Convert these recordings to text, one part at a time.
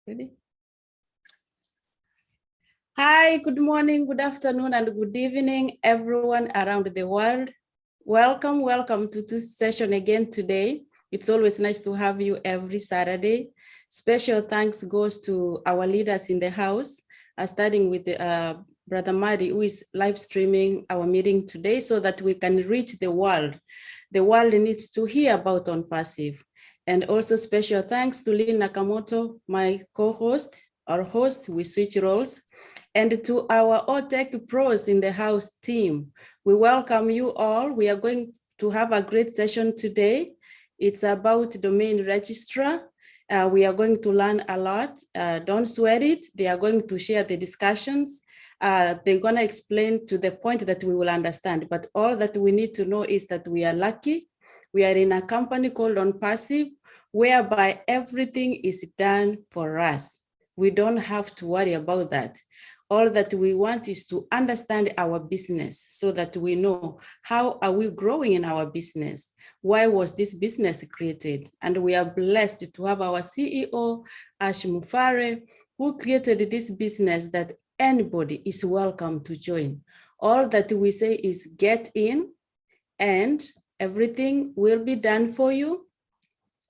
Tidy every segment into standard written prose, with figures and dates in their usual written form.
Ready? Hi, good morning, good afternoon, and good evening, everyone around the world. Welcome to this session again today. It's always nice to have you every Saturday. Special thanks goes to our leaders in the house, starting with Brother Madi, who is live streaming our meeting today so that we can reach the world. The world needs to hear about On Passive. And also special thanks to Lynn Nakamoto, my co-host, our host. We switch roles. And to our OTech pros in the house team, we welcome you all. We are going to have a great session today. It's about domain registrar. We are going to learn a lot. Don't sweat it. They are going to share the discussions. They're going to explain to the point that we will understand. But all that we need to know is that we are lucky. We are in a company called On Passive, whereby everything is done for us. We don't have to worry about that. All that we want is to understand our business so that we know how are we growing in our business? Why was this business created? And we are blessed to have our CEO, Ash Mufare, who created this business that anybody is welcome to join. All that we say is get in and everything will be done for you.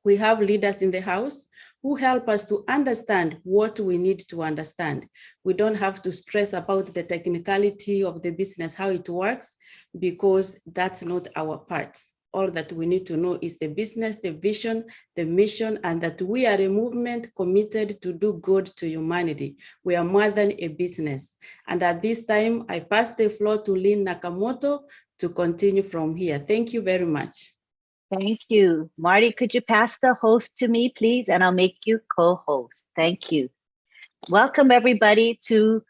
We have leaders in the house who help us to understand what we need to understand. We don't have to stress about the technicality of the business, how it works, because that's not our part. All that we need to know is the business, the vision, the mission, and that we are a movement committed to do good to humanity. We are more than a business. And at this time, I pass the floor to Lynn Nakamoto to continue from here. Thank you very much. Thank you. Marty, could you pass the host to me, please? And I'll make you co-host. Thank you. Welcome, everybody, to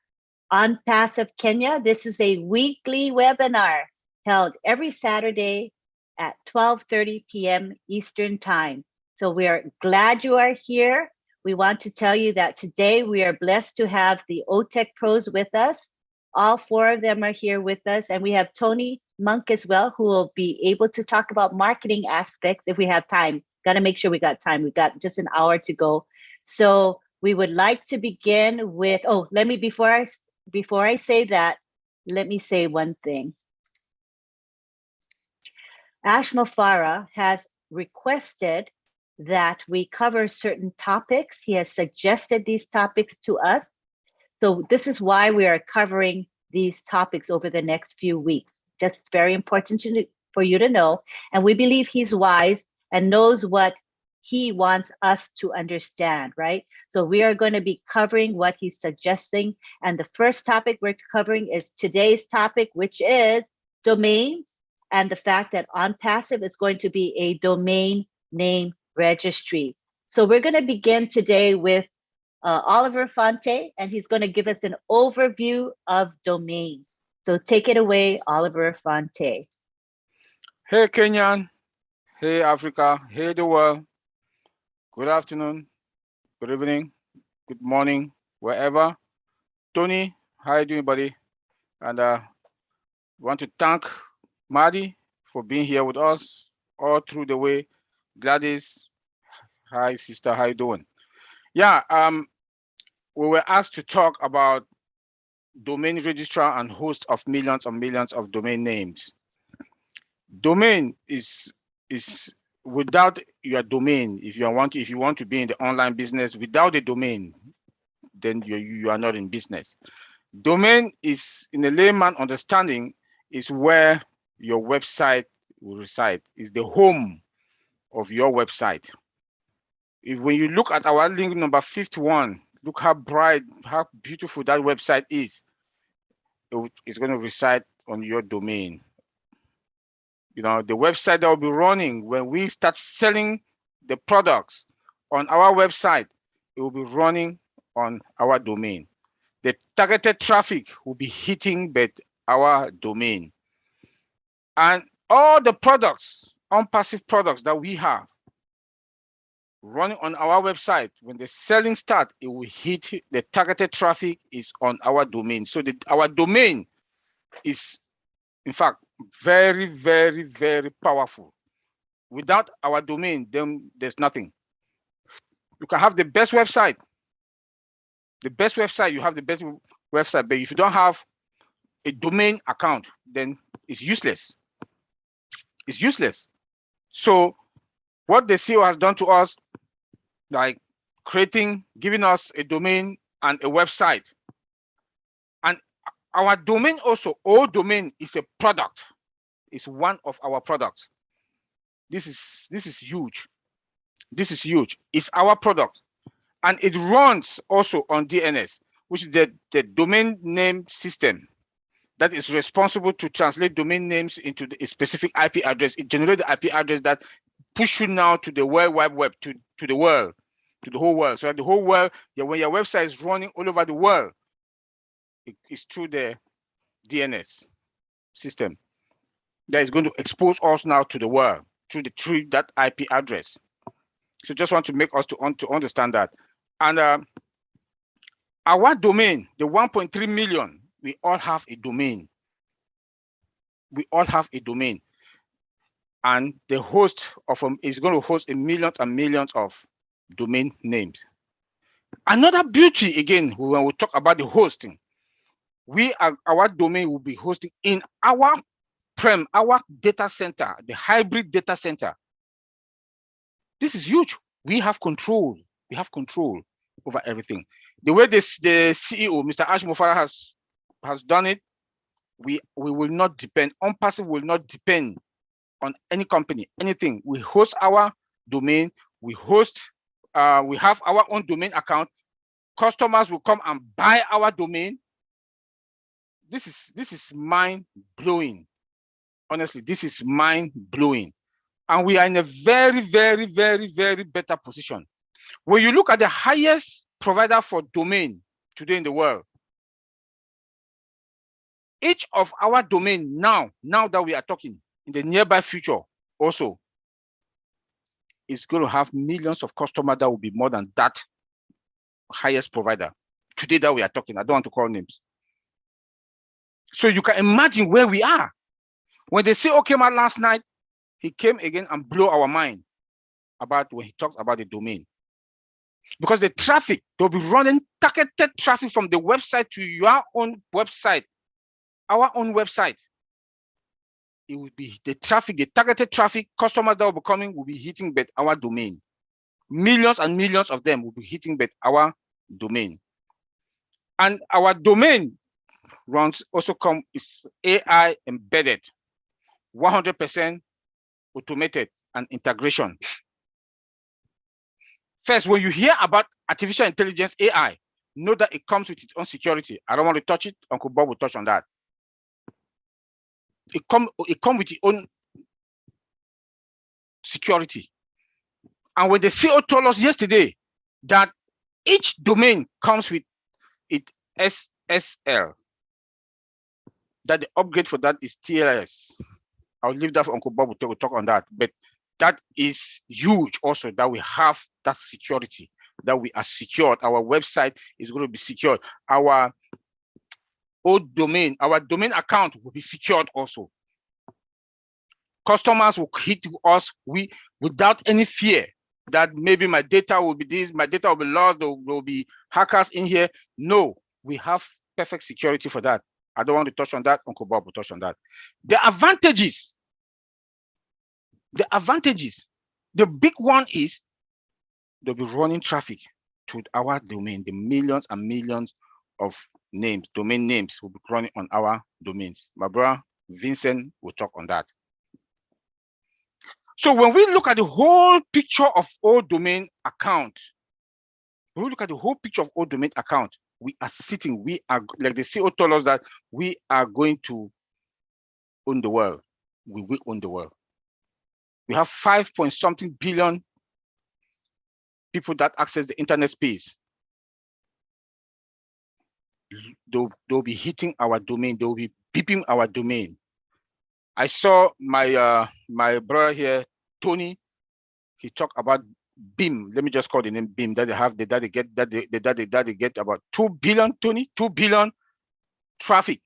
On Passive Kenya. This is a weekly webinar held every Saturday at 12:30 p.m. Eastern Time. So we are glad you are here. We want to tell you that today we are blessed to have the OTech pros with us. All four of them are here with us, and we have Tony Monk as well, who will be able to talk about marketing aspects if we have time. Got to make sure we got time. We got just an hour to go. So we would like to begin with, let me, before I say that, let me say one thing. Ash Mofara has requested that we cover certain topics. He has suggested these topics to us. So this is why we are covering these topics over the next few weeks. Just very important for you to know. And we believe he's wise and knows what he wants us to understand, right? So we are going to be covering what he's suggesting. And the first topic we're covering is today's topic, which is domains and the fact that On Passive is going to be a domain name registry. So we're going to begin today with Oliver Fonte, and he's going to give us an overview of domains. So take it away, Oliver Fonte. Hey, Kenyan. Hey, Africa. Hey, the world. Good afternoon, good evening, good morning, wherever. Tony, how you doing, buddy? And want to thank Madi for being here with us all through the way. Gladys, hi, sister, how you doing? Yeah, we were asked to talk about domain registrar and host of millions of domain names. Domain is without your domain. If you want to be in the online business without a domain, then you are not in business. Domain is, in a layman understanding, is where your website will reside. Is the home of your website. When you look at our link number 51, look how bright, how beautiful that website is. It's going to reside on your domain. You know, the website that will be running when we start selling the products on our website, it will be running on our domain. The targeted traffic will be hitting our domain. And all the products, unpassive products that we have running on our website, when the selling starts, it will hit the targeted traffic is on our domain. So our domain is, in fact, very, very, very powerful. Without our domain, then there's nothing. You can have the best website, The best website, you have the best website, but if you don't have a domain account, then it's useless. It's useless. So what the CEO has done to us, like giving us a domain and a website. And our domain also, all domain is a product. It's one of our products. This is huge. This is huge. It's our product. And it runs also on DNS, which is the domain name system that is responsible to translate domain names into a specific IP address. It generates the IP address that push you now to the World Wide Web, to the world, to the whole world. So that the whole world, when your website is running all over the world, it's through the DNS system that is going to expose us now to the world through that IP address. So just want to make us to understand that. And our domain, the 1.3 million, we all have a domain. We all have a domain. And the host of is going to host millions and millions of domain names. Another beauty, again, when we talk about the hosting, our domain will be hosting in our data center, the hybrid data center. This is huge. We have control. We have control over everything. The way the CEO, Mr. Ash Mufara, has done it, we will not depend. OnPassive will not depend on any company, anything. We host our domain. We have our own domain account. Customers will come and buy our domain. This is mind-blowing. Honestly, this is mind-blowing. And we are in a very, very, very, very better position. When you look at the highest provider for domain today in the world, each of our domain now that we are talking, in the nearby future also, is going to have millions of customers that will be more than that highest provider today that we are talking. I don't want to call names. So you can imagine where we are. When the CEO came out last night, he came again and blew our mind about when he talks about the domain. Because the traffic, they'll be running targeted traffic from the website to your own website, our own website. It will be the traffic, the targeted traffic, customers that will be coming will be hitting our domain. Millions and millions of them will be hitting our domain. And our domain runs also is AI embedded, 100% automated and integration. First, when you hear about artificial intelligence, AI, know that it comes with its own security. I don't want to touch it. Uncle Bob will touch on that. It comes with its own security. And when the CEO told us yesterday that each domain comes with its SSL, that the upgrade for that is TLS. I'll leave that for Uncle Bob to talk on that. But that is huge also, that we have that security, that we are secured. Our website is going to be secured. Our old domain, our domain account will be secured also. Customers will hit us without any fear that maybe my data will be this, my data will be lost, there will be hackers in here. No, we have perfect security for that. I don't want to touch on that. Uncle Bob will touch on that. The advantages, the big one is they'll be running traffic to our domain. The millions and millions of names, domain names will be running on our domains. My brother Vincent will talk on that. So when we look at the whole picture of all domain account, we are sitting, we are, like the CEO told us, that we are going to own the world. We will own the world. We have 5-point-something billion people that access the internet space. They'll be hitting our domain. They'll be beeping our domain. I saw my my brother here, Tony. He talked about BIM. Let me just call the name BIM that they have. That they get about 2 billion, Tony, 2 billion traffic.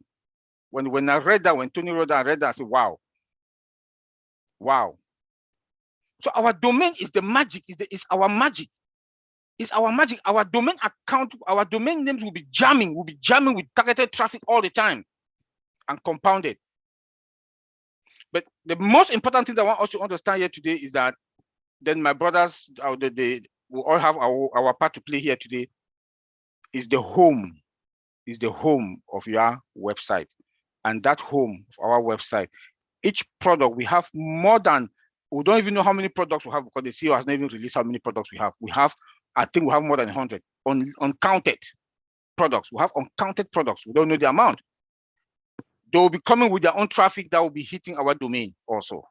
When I read that, when Tony wrote that, I read that, I said, wow. Wow. So our domain is the magic, is our magic. It's our magic. Our domain account, our domain names will be jamming with targeted traffic all the time and compounded. But the most important thing that I want us to understand here today is that then my brothers, we all have our part to play here today, is the home of your website. And that home of our website, each product, we have more than, we don't even know how many products we have because the CEO has not even released how many products we have. I think we have more than 100 uncounted products. We have uncounted products. We don't know the amount. They will be coming with their own traffic that will be hitting our domain also.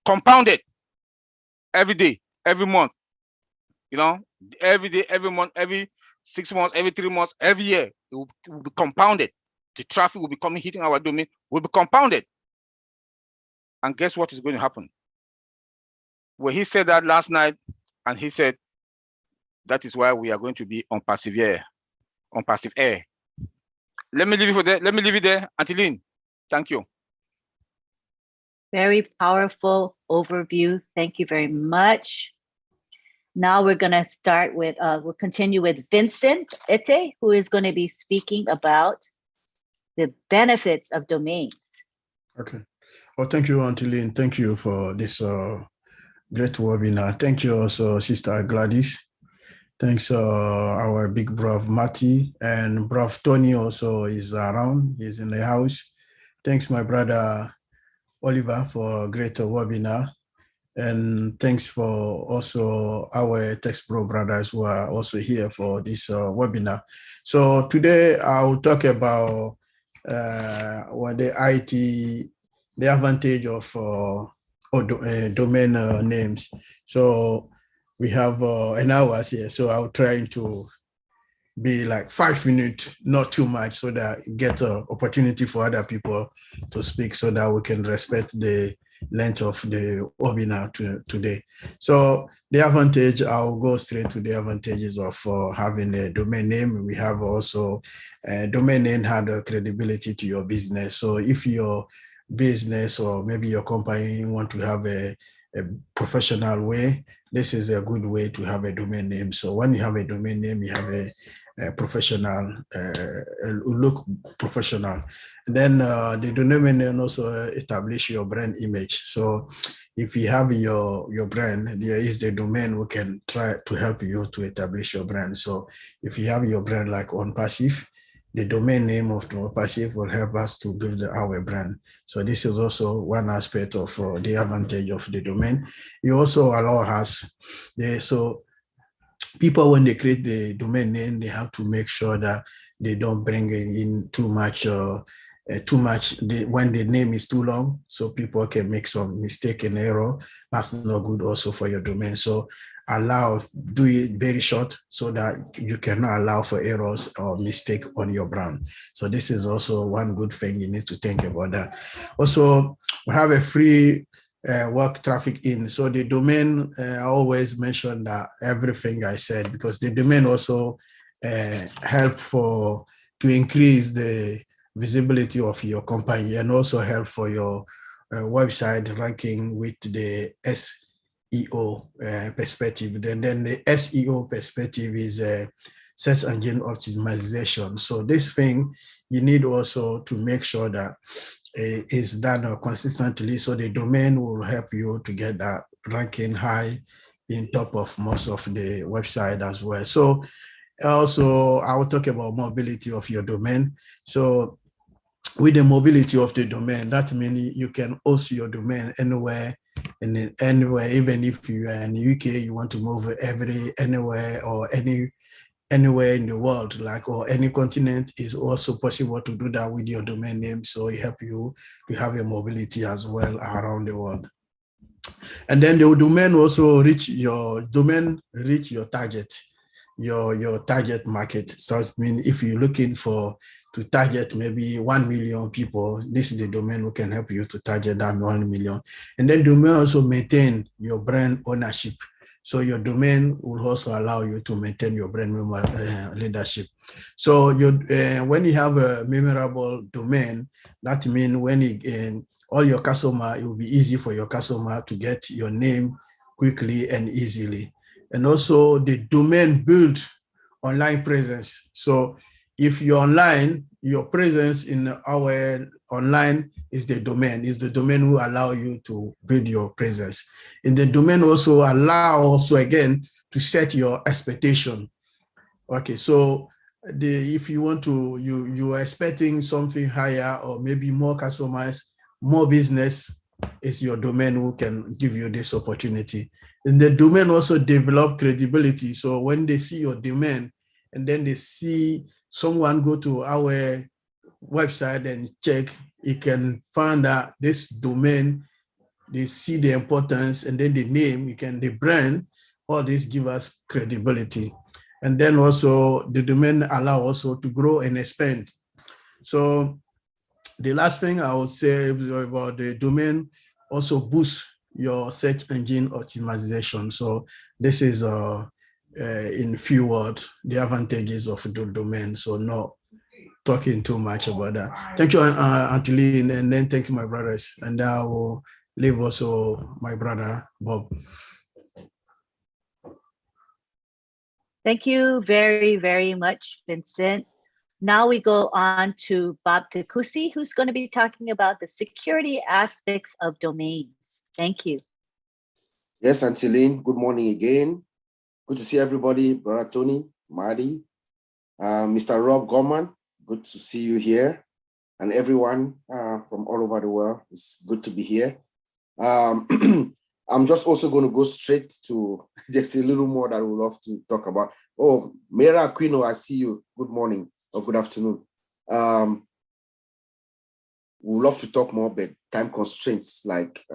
Compounded every day, every month, every day, every month, every 6 months, every 3 months, every year, it will be compounded. The traffic will be coming, hitting our domain, will be compounded. And guess what is going to happen? Well, he said that last night, and he said, that is why we are going to be on passive air. Let me leave it there. Antiline, thank you. Very powerful overview. Thank you very much. Now we're going to start with, we'll continue with Vincent Ete, who is going to be speaking about the benefits of domains. Okay. Well, thank you, Antiline. Thank you for this great webinar. Thank you also, Sister Gladys. Thanks, our big brother Matty, and brother Tony also is around. He's in the house. Thanks, my brother Oliver, for a great webinar. And thanks for also our Text Pro brothers who are also here for this webinar. So today I'll talk about the advantage of domain names. So we have an hour here, so I'll try to be like 5 minutes, not too much, so that get an opportunity for other people to speak, so that we can respect the length of the webinar today. So the advantage, I'll go straight to the advantages of having a domain name. We have also a domain name had a credibility to your business. So if your business or maybe your company want to have a professional way, this is a good way to have a domain name. So when you have a domain name, you have a professional, look professional. And then the domain name also establish your brand image. So if you have your brand, there is the domain we can try to help you to establish your brand. So if you have your brand like on Passive, the domain name of Passive will help us to build our brand. So this is also one aspect of the advantage of the domain. You also allow us, so people, when they create the domain name, they have to make sure that they don't bring in too much when the name is too long, so people can make some mistake and error. That's not good also for your domain. So do it very short so that you cannot allow for errors or mistake on your brand. So this is also one good thing you need to think about that. Also, we have a free work traffic in. So the domain, I always mention that everything I said, because the domain also help to increase the visibility of your company, and also help for your website ranking with the SEO perspective. Then the SEO perspective is search engine optimization. So this thing, you need also to make sure that is done consistently. So the domain will help you to get that ranking high in top of most of the website as well. So also, I will talk about mobility of your domain. So with the mobility of the domain, that means you can host your domain anywhere, and anywhere, even if you are in the UK, you want to move anywhere or anywhere in the world, or any continent, is also possible to do that with your domain name. So it helps you to have a mobility as well around the world. And then the domain also reach your target. Your target market. So I mean, if you're looking to target maybe 1 million people, this is the domain who can help you to target that 1 million. And then domain also maintain your brand ownership. So your domain will also allow you to maintain your brand leadership. So when you have a memorable domain, that means when all your customer, it will be easy for your customer to get your name quickly and easily. and also the domain build online presence. So if you're online, your presence in our online is the domain will allow you to build your presence. And the domain also allow also again to set your expectation. Okay, so if you want to, you are expecting something higher or maybe more customers, more business, is your domain who can give you this opportunity. And the domain also develop credibility. So when they see your domain and then they see someone go to our website and check, it can find that this domain, they see the importance, and then the name, the brand, all this give us credibility. And then also the domain allow also to grow and expand. So the last thing I would say about the domain also boosts your search engine optimization. So this is in few words, the advantages of the domain. So not talking too much about that. Thank you, Auntie Lynn, and then thank you, my brothers. And I will leave also my brother, Bob. Thank you very, very much, Vincent. Now we go on to Bob Takusi, who's going to be talking about the security aspects of domains. Thank you. Yes, Auntie Lynn, good morning again. Good to see everybody, Brother Tony, Marty, Mr. Rob Gorman, good to see you here. And everyone from all over the world, it's good to be here. I'm just also going to go straight to just a little more that we would love to talk about. Oh, Mera Aquino, I see you. Good morning or good afternoon. We would love to talk more, but time constraints, like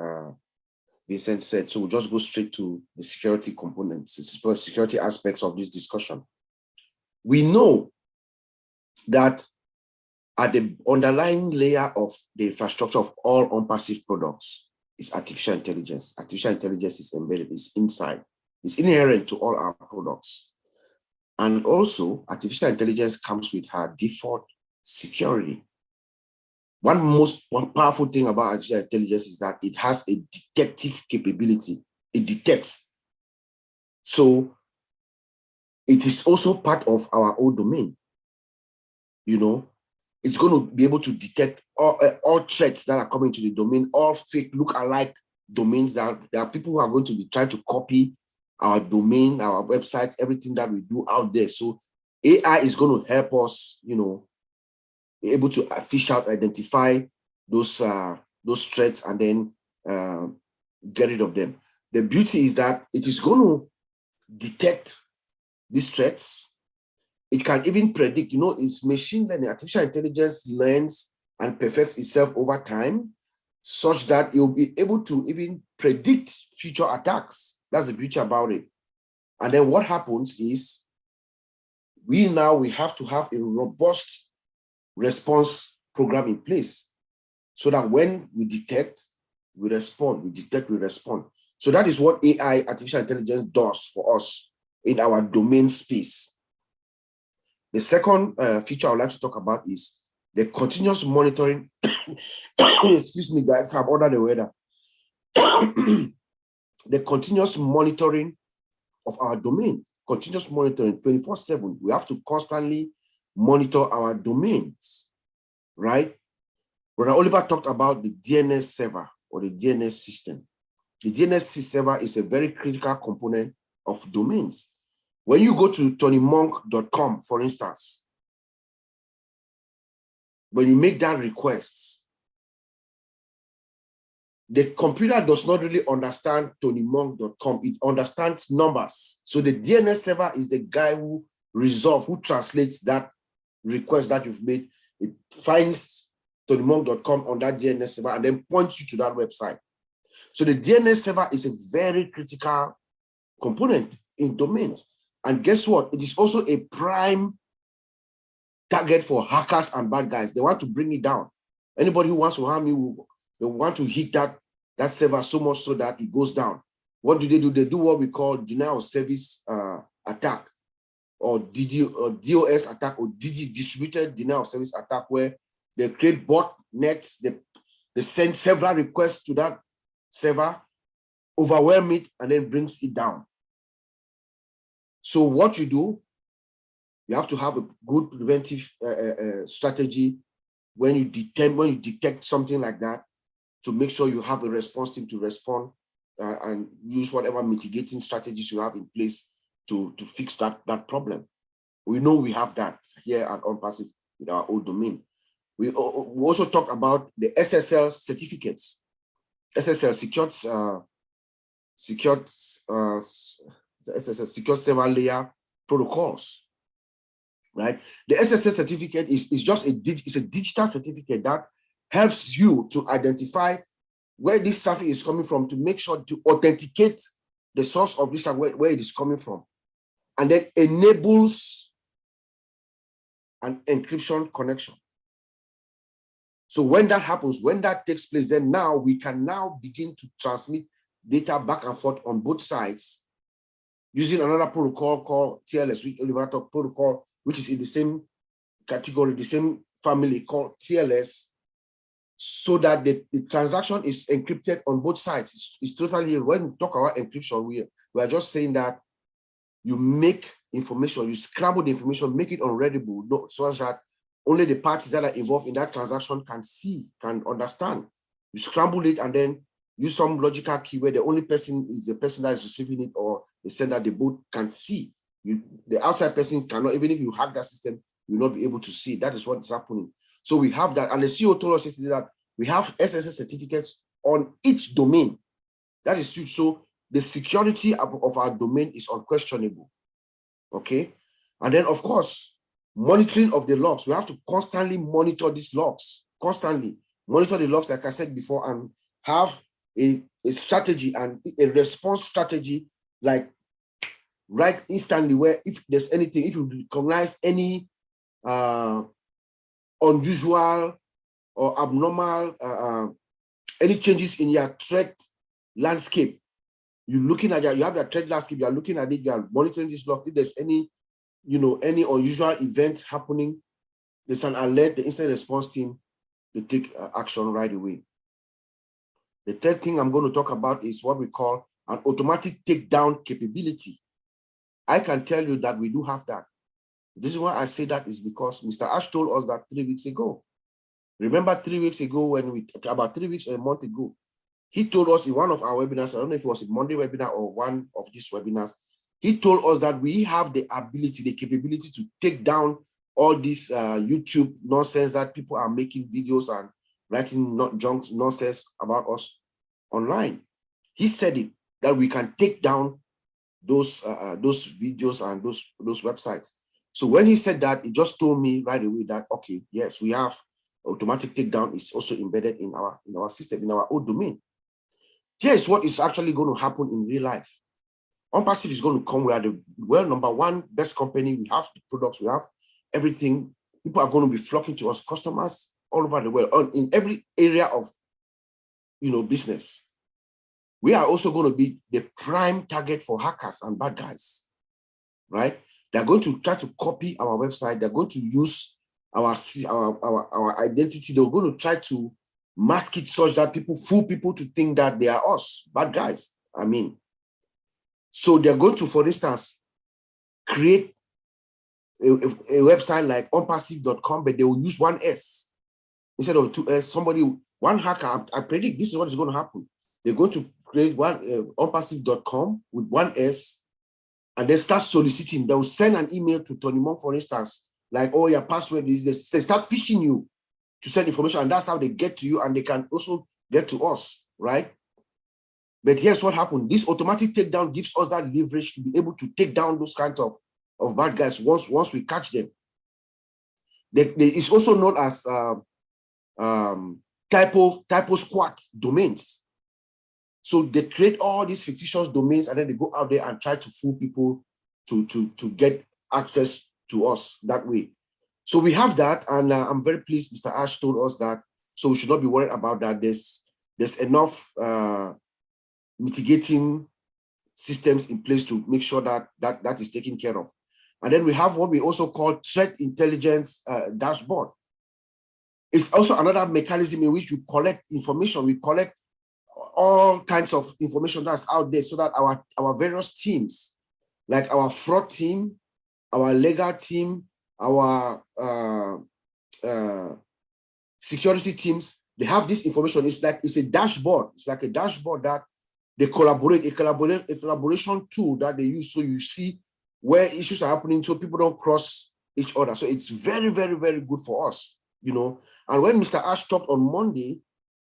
Vincent said. So we'll just go straight to the security components, the security aspects of this discussion. We know that at the underlying layer of the infrastructure of all unpassive products is artificial intelligence. Artificial intelligence is embedded, it's inside, it's inherent to all our products. And also, artificial intelligence comes with her default security. One powerful thing about artificial intelligence is that it has a detective capability. It detects. So it is also part of our own domain. You know, it's going to be able to detect all threats that are coming to the domain, all fake look-alike domains. That there are people who are going to be trying to copy our domain, our websites, everything that we do out there. So AI is going to help us, you know, be able to fish out, identify those threats, and then get rid of them. The beauty is that it is going to detect these threats. It can even predict, you know, it's machine learning. Artificial intelligence learns and perfects itself over time, such that it will be able to even predict future attacks. That's the beauty about it. And then what happens is we have to have a robust response program in place so that when we detect, we respond, we detect, we respond. So that is what AI, artificial intelligence, does for us in our domain space. The second feature I would like to talk about is the continuous monitoring. Excuse me, guys, I'm under the weather. The continuous monitoring of our domain, continuous monitoring 24/7. We have to constantly monitor our domains, right? Brother Oliver talked about the DNS server or the DNS system. The DNS server is a very critical component of domains. When you go to tonymonk.com, for instance, when you make that request, the computer does not really understand tonymonk.com. It understands numbers. So the DNS server is the guy who translates that request that you've made. It finds tonymonk.com on that DNS server and then points you to that website. So the DNS server is a very critical component in domains. And guess what? It is also a prime target for hackers and bad guys. They want to bring it down. Anybody who wants to harm you, they want to hit that server so much so that it goes down. What do? They do what we call denial of service attack, or DOS attack, or distributed denial of service attack, where they create botnets, they send several requests to that server, overwhelm it, and then brings it down. So what you do, you have to have a good preventive strategy when you detect something like that, to make sure you have a response team to respond and use whatever mitigating strategies you have in place to fix that problem. We know we have that here at OnPassive with our old domain. We also talk about the SSL certificates, SSL secured server layer protocols, right? The SSL certificate is just a digital certificate that helps you to identify where this traffic is coming from, to make sure to authenticate the source of this traffic, where it is coming from, and then enables an encryption connection. So when that happens, when that takes place, then now we can now begin to transmit data back and forth on both sides using another protocol called TLS, which elevator protocol, which is in the same category, the same family, called TLS, so that the transaction is encrypted on both sides. It's totally, when we talk about encryption, we are just saying that you make information, you scramble the information, make it unreadable, so that only the parties that are involved in that transaction can see, can understand. You scramble it and then use some logical key where the only person is the person that is receiving it, or the sender, they both can see. The outside person cannot, even if you hack that system, you'll not be able to see. That is what is happening. So we have that, and the CEO told us yesterday that we have SSL certificates on each domain. That is huge. So the security of our domain is unquestionable. Okay, and then of course, monitoring of the logs. We have to constantly monitor these logs, constantly monitor the logs, like I said before, and have a strategy and a response strategy, like right instantly, where if there's anything, if you recognize any unusual or abnormal, any changes in your threat landscape, you're looking at you have your threat landscape, you're looking at it, you're monitoring this log. If there's any, any unusual events happening, there's an alert, the incident response team, they take action right away. The third thing I'm going to talk about is what we call an automatic takedown capability. I can tell you that we do have that. This is why I say that is because Mr. Ash told us that 3 weeks ago. Remember 3 weeks ago, about 3 weeks or a month ago, he told us in one of our webinars, I don't know if it was a Monday webinar or one of these webinars, he told us that we have the ability, the capability to take down all this YouTube nonsense that people are making videos and writing junk nonsense about us online. He said it, that we can take down those videos and those websites. So when he said that, it just told me right away that, okay, yes, we have automatic takedown is also embedded in our system, in our own domain. Here's what is actually going to happen in real life. OnPassive is going to come. We are the number one best company. We have the products, we have everything. People are going to be flocking to us, customers all over the world, in every area of business. We are also going to be the prime target for hackers and bad guys, right? They're going to try to copy our website. They're going to use our identity. They're going to try to mask it such that fool people to think that they are us, bad guys. I mean, so they're going to, for instance, create a website like onpassive.com, but they will use one S instead of two S. One hacker, I predict this is what is going to happen. They're going to create one onpassive.com with one S, and they start soliciting. They will send an email to Tony Monk, for instance, like, oh, your password is this. They start phishing you to send information, and that's how they get to you, and they can also get to us, right? But here's what happened. This automatic takedown gives us that leverage to be able to take down those kinds of bad guys once we catch them. It's also known as typo squat domains. So they create all these fictitious domains, and then they go out there and try to fool people to get access to us that way. So we have that, and I'm very pleased Mr. Ash told us that, so we should not be worried about that. There's enough mitigating systems in place to make sure that is taken care of. And then we have what we also call threat intelligence dashboard. It's also another mechanism in which we collect information. We collect all kinds of information that's out there so that our various teams like our fraud team, our legal team, our security teams, they have this information. It's a dashboard. It's like a dashboard that they collaborate, a collaboration tool that they use. So you see where issues are happening so people don't cross each other. So it's very, very, very good for us, you know. And when Mr. Ash talked on Monday,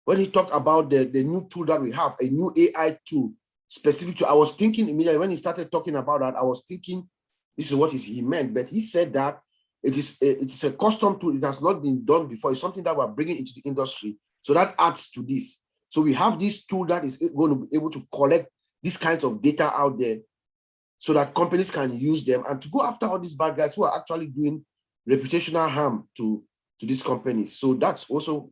when he talked about the new tool that we have, a new AI tool specific to, I was thinking immediately when he started talking about that, I was thinking this is what he meant. But he said that it's a custom tool. It has not been done before. It's something that we're bringing into the industry. So that adds to this. So we have this tool that is going to be able to collect these kinds of data out there so that companies can use them and to go after all these bad guys who are actually doing reputational harm to these companies. So that's also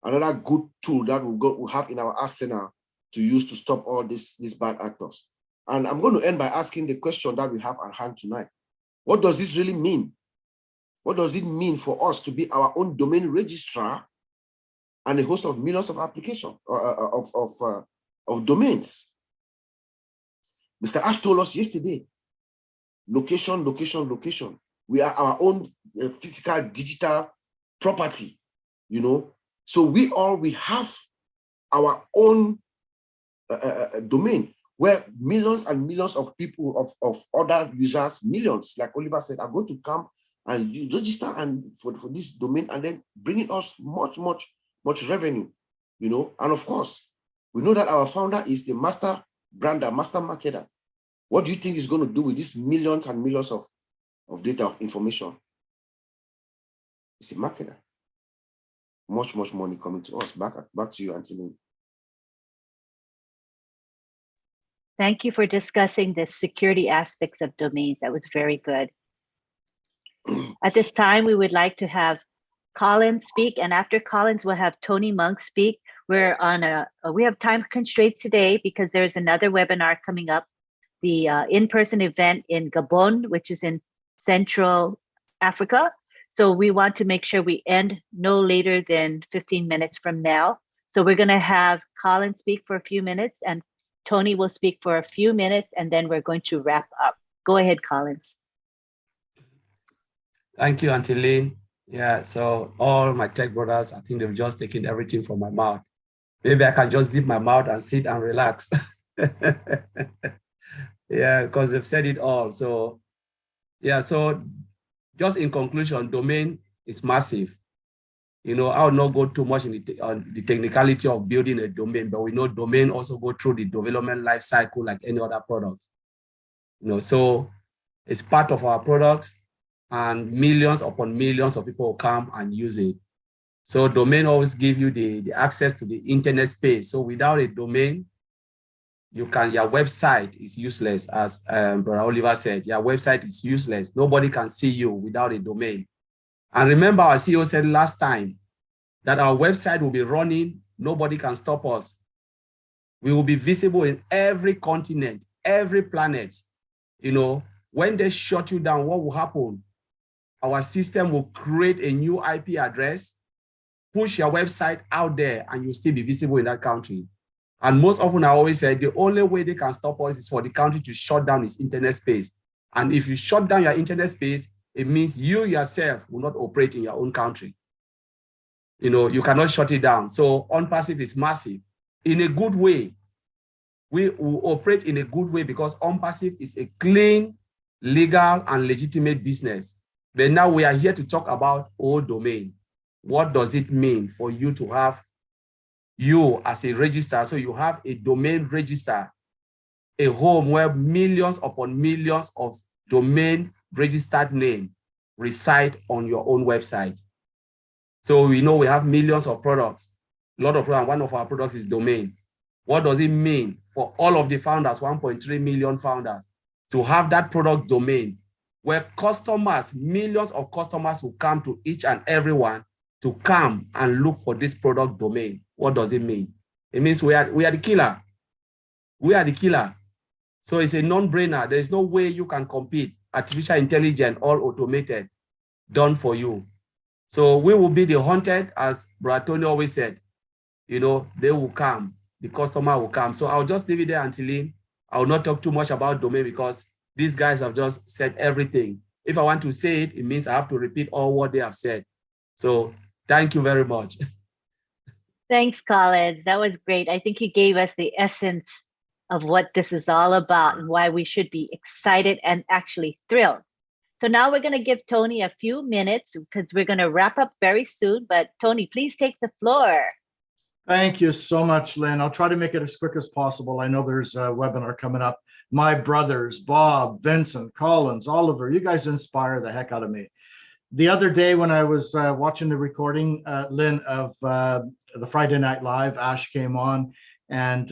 another good tool that we'll have in our arsenal to use to stop all these bad actors. And I'm going to end by asking the question that we have at hand tonight. What does this really mean? What does it mean for us to be our own domain registrar and a host of millions of applications of domains? Mr. Ash told us yesterday, location, location, location. We are our own physical digital property, you know. So we have our own domain where millions and millions of people, of other users, millions, like Oliver said, are going to come and you register and for this domain and then bringing us much revenue, you know. And of course, we know that our founder is the master brander, master marketer. What do you think he's going to do with these millions and millions of data, of information? It's a marketer. Much money coming to us. Back to you, Anthony. Thank you for discussing the security aspects of domains. That was very good. At this time, we would like to have Collins speak, and after Collins, we'll have Tony Monk speak. We're on we have time constraints today because there's another webinar coming up, the in-person event in Gabon, which is in Central Africa. So we want to make sure we end no later than 15 minutes from now. So we're going to have Colin speak for a few minutes and Tony will speak for a few minutes, and then we're going to wrap up. Go ahead, Collins. Thank you, Auntie Lynn. Yeah, so all my tech brothers, I think they've just taken everything from my mouth. Maybe I can just zip my mouth and sit and relax. Yeah, because they've said it all. So yeah, so just in conclusion, domain is massive. You know, I will not go too much in the technicality of building a domain, but we know domain also go through the development life cycle like any other product. You know, so it's part of our products, and millions upon millions of people will come and use it. So domain always give you the access to the internet space. So without a domain, your website is useless, as Brother Oliver said. Your website is useless. Nobody can see you without a domain. And remember, our CEO said last time that our website will be running. Nobody can stop us. We will be visible in every continent, every planet. You know, when they shut you down, what will happen? Our system will create a new IP address, push your website out there, and you'll still be visible in that country. And most often, I always say the only way they can stop us is for the country to shut down its internet space. And if you shut down your internet space, it means you yourself will not operate in your own country. You know, you cannot shut it down. So OnPassive is massive in a good way. We will operate in a good way because OnPassive is a clean, legal, and legitimate business. But now we are here to talk about old domain. What does it mean for you to have you as a registrar? So you have a domain register, a home where millions upon millions of domain registered name reside on your own website. So we know we have millions of products. A lot of one of our products is domain. What does it mean for all of the founders, 1.3 million founders, to have that product domain where customers, millions of customers will come to each and every one to come and look for this product domain? What does it mean? It means we are the killer. We are the killer. So it's a non-brainer. There is no way you can compete. Artificial intelligence, all automated, done for you. So we will be the hunted, as Brother Tony always said. You know, they will come. The customer will come. So I'll just leave it there until I will not talk too much about domain because These guys have just said everything. If I want to say it, it means I have to repeat all what they have said. So thank you very much. Thanks, Collins. That was great. I think you gave us the essence of what this is all about and why we should be excited and actually thrilled. So now we're going to give Tony a few minutes because we're going to wrap up very soon. But Tony, please take the floor. Thank you so much, Lynn. I'll try to make it as quick as possible. I know there's a webinar coming up. My brothers, Bob, Vincent, Collins, Oliver, you guys inspire the heck out of me. The other day when I was watching the recording, Lynn, of the Friday Night Live, Ash came on, and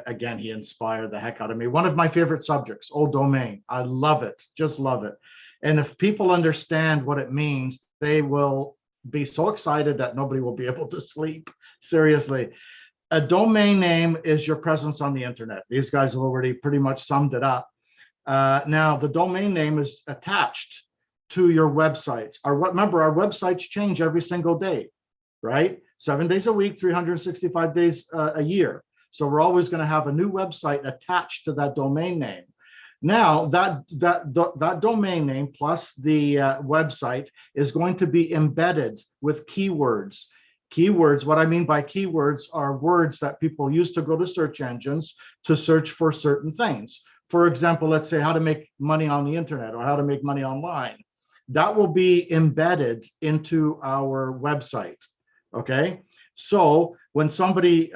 again, he inspired the heck out of me. One of my favorite subjects, old domain. I love it, just love it. And if people understand what it means, they will be so excited that nobody will be able to sleep. Seriously. A domain name is your presence on the internet. These guys have already pretty much summed it up. Now, the domain name is attached to your websites. Remember, our websites change every single day, right? 7 days a week, 365 days a year. So we're always going to have a new website attached to that domain name. Now, that domain name plus the website is going to be embedded with keywords. Keywords, what I mean by keywords are words that people use to go to search engines to search for certain things. For example, let's say how to make money on the internet or how to make money online. That will be embedded into our website, okay? So when somebody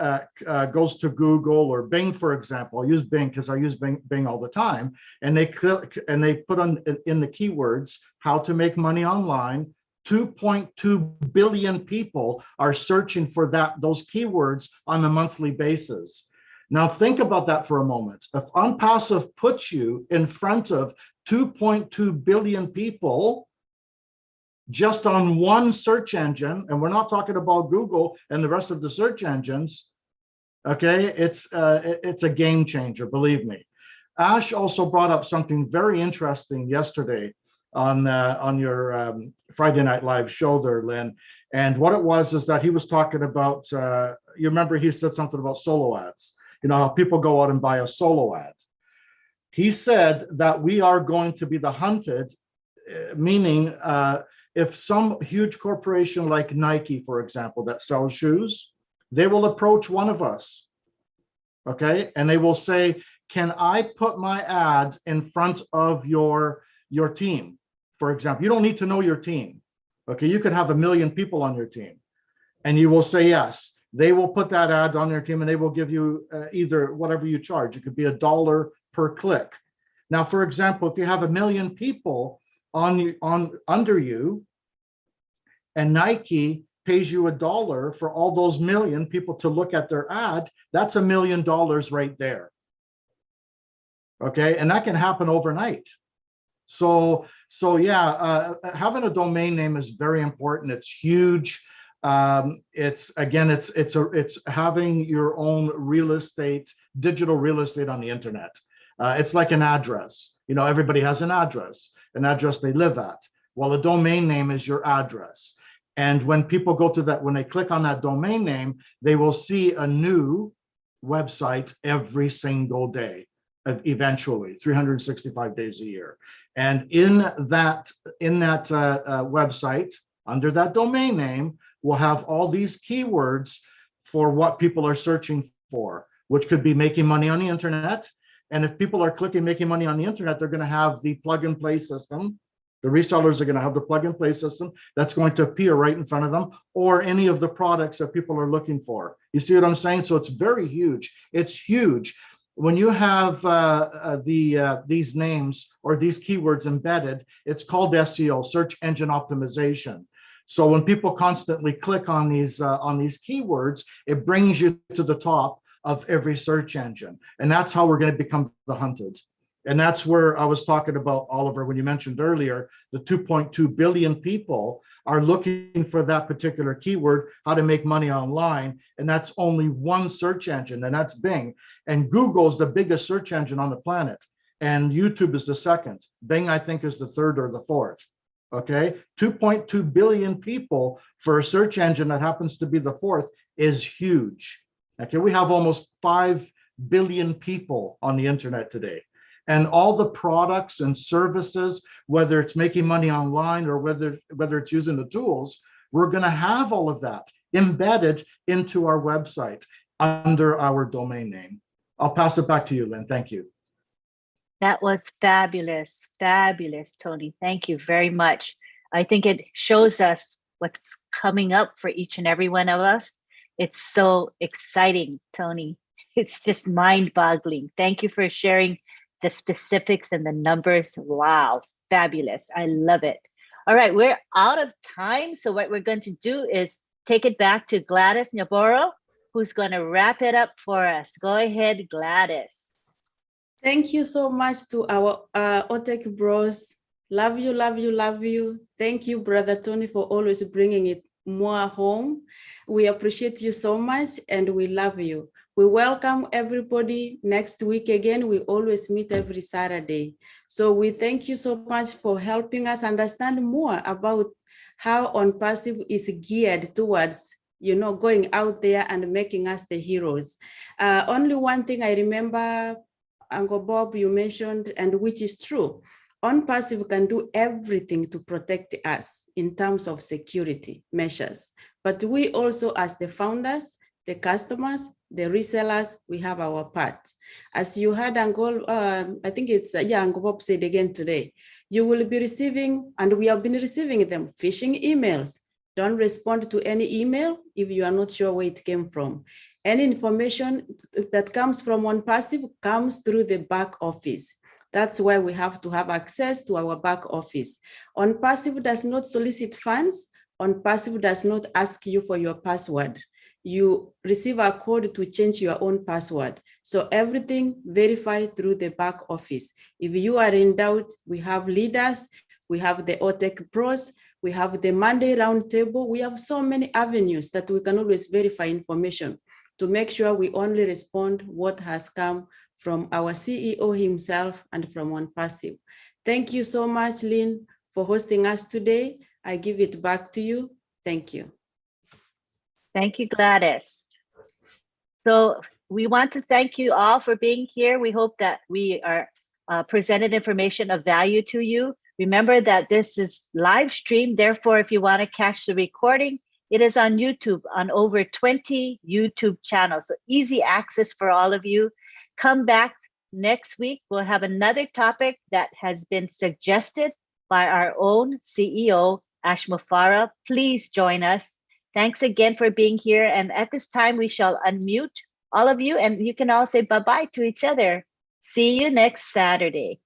goes to Google or Bing, for example, I'll use Bing because I use Bing all the time, and they click and they put on in the keywords, how to make money online, 2.2 billion people are searching for those keywords on a monthly basis. Now think about that for a moment. If Unpassive puts you in front of 2.2 billion people just on one search engine, and we're not talking about Google and the rest of the search engines, okay, it's a game changer, believe me. Ash also brought up something very interesting yesterday on your Friday Night Live show there, Lynn. And what it was is that he was talking about, you remember he said something about solo ads. You know, how people go out and buy a solo ad. He said that we are going to be the hunted, meaning if some huge corporation like Nike, for example, that sells shoes, they will approach one of us, okay? And they will say, can I put my ad in front of your team? For example, you don't need to know your team, okay? You could have 1 million people on your team, and you will say yes. They will put that ad on their team and they will give you either whatever you charge. It could be $1 per click. Now, for example, if you have 1 million people under you and Nike pays you $1 for all those million people to look at their ad, that's $1 million right there. Okay, and that can happen overnight. So yeah, having a domain name is very important. It's huge. It's having your own real estate, digital real estate on the internet. It's like an address. You know, everybody has an address they live at. Well, a domain name is your address. And when people go to that, when they click on that domain name, they will see a new website every single day, eventually 365 days a year. And in that website, under that domain name, we'll have all these keywords for what people are searching for, which could be making money on the internet. And if people are clicking making money on the internet, they're going to have the plug and play system. The resellers are going to have the plug and play system that's going to appear right in front of them, or any of the products that people are looking for. You see what I'm saying? So it's very huge. It's huge. When you have these names or these keywords embedded, it's called SEO, search engine optimization. So when people constantly click on these keywords, it brings you to the top of every search engine. And that's how we're going to become the hunted. And that's where I was talking about, Oliver, when you mentioned earlier, the 2.2 billion people are looking for that particular keyword, how to make money online. And that's only one search engine, and that's Bing. And Google is the biggest search engine on the planet. And YouTube is the second. Bing, I think, is the third or the fourth. Okay, 2.2 billion people for a search engine that happens to be the fourth is huge. Okay, we have almost 5 billion people on the internet today. and all the products and services, whether it's making money online or whether it's using the tools, we're going to have all of that embedded into our website under our domain name. I'll pass it back to you, Lynn. Thank you. That was fabulous, fabulous, Tony. Thank you very much. I think it shows us what's coming up for each and every one of us. It's so exciting, Tony. It's just mind-boggling. Thank you for sharing the specifics and the numbers. Wow, fabulous. I love it. All right, we're out of time. So what we're going to do is take it back to Gladys Nyaboro, who's going to wrap it up for us. Go ahead, Gladys. Thank you so much to our OTEC bros. Love you, love you, love you. Thank you, Brother Tony, for always bringing it more home. We appreciate you so much and we love you. We welcome everybody next week again. We always meet every Saturday. So we thank you so much for helping us understand more about how OnPassive is geared towards, you know, going out there and making us the heroes. Only one thing I remember, Uncle Bob, you mentioned, and which is true. OnPassive can do everything to protect us in terms of security measures. But we also, as the founders, the customers, the resellers, we have our part. As you heard Uncle, I think it's, Uncle Bob said again today, you will be receiving, and we have been receiving them, phishing emails. Don't respond to any email if you are not sure where it came from. Any information that comes from OnPassive comes through the back office. That's why we have to have access to our back office. OnPassive does not solicit funds. OnPassive does not ask you for your password. You receive a code to change your own password. So everything verified through the back office. If you are in doubt, we have leaders, we have the OTEC pros, we have the Monday roundtable. We have so many avenues that we can always verify information to make sure we only respond what has come from our CEO himself and from OnPassive. Thank you so much, Lynn, for hosting us today. I give it back to you. Thank you. Thank you, Gladys. So we want to thank you all for being here. We hope that we are presented information of value to you. Remember that this is live stream. Therefore, if you want to catch the recording, it is on YouTube, on over 20 YouTube channels. So easy access for all of you. Come back next week. We'll have another topic that has been suggested by our own CEO, Ashma Farah. Please join us. Thanks again for being here. And at this time, we shall unmute all of you and you can all say bye-bye to each other. See you next Saturday.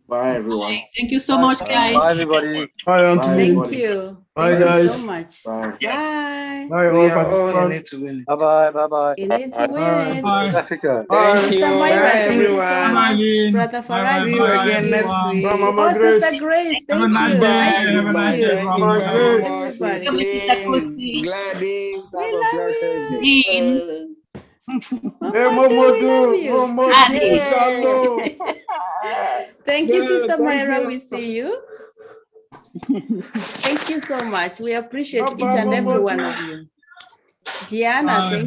Bye, everyone. Thank you so much, guys. Bye, everybody. Bye, Bye, Auntie. everybody. Thank you. Bye, Thank you guys. so much. Bye. Bye. Bye, We all are all in participants. it to win it. Bye-bye, bye-bye. You need to Bye. win. Bye. Africa. Bye. Sister Myra, Bye, thank you so everyone. Bye, much. Lynn. Brother Bye, Faraj, See you bye, again next everyone. week. Bye, Mama Oh, Grace. Sister Grace, Have a thank nice you. Nice day. to Have a nice see day, you. Thank you Mama very Grace. much, Miss Everybody. Lynn. Gladys, We have a love blessed day. you. Hey, Momodu, we love Momodu. you. Momodu. Adi. Hello. Thank you, Sister Thank Myra. you. We see you. Thank you so much. We appreciate Bye, each and every one Momodu. of you. Gianna, thank you.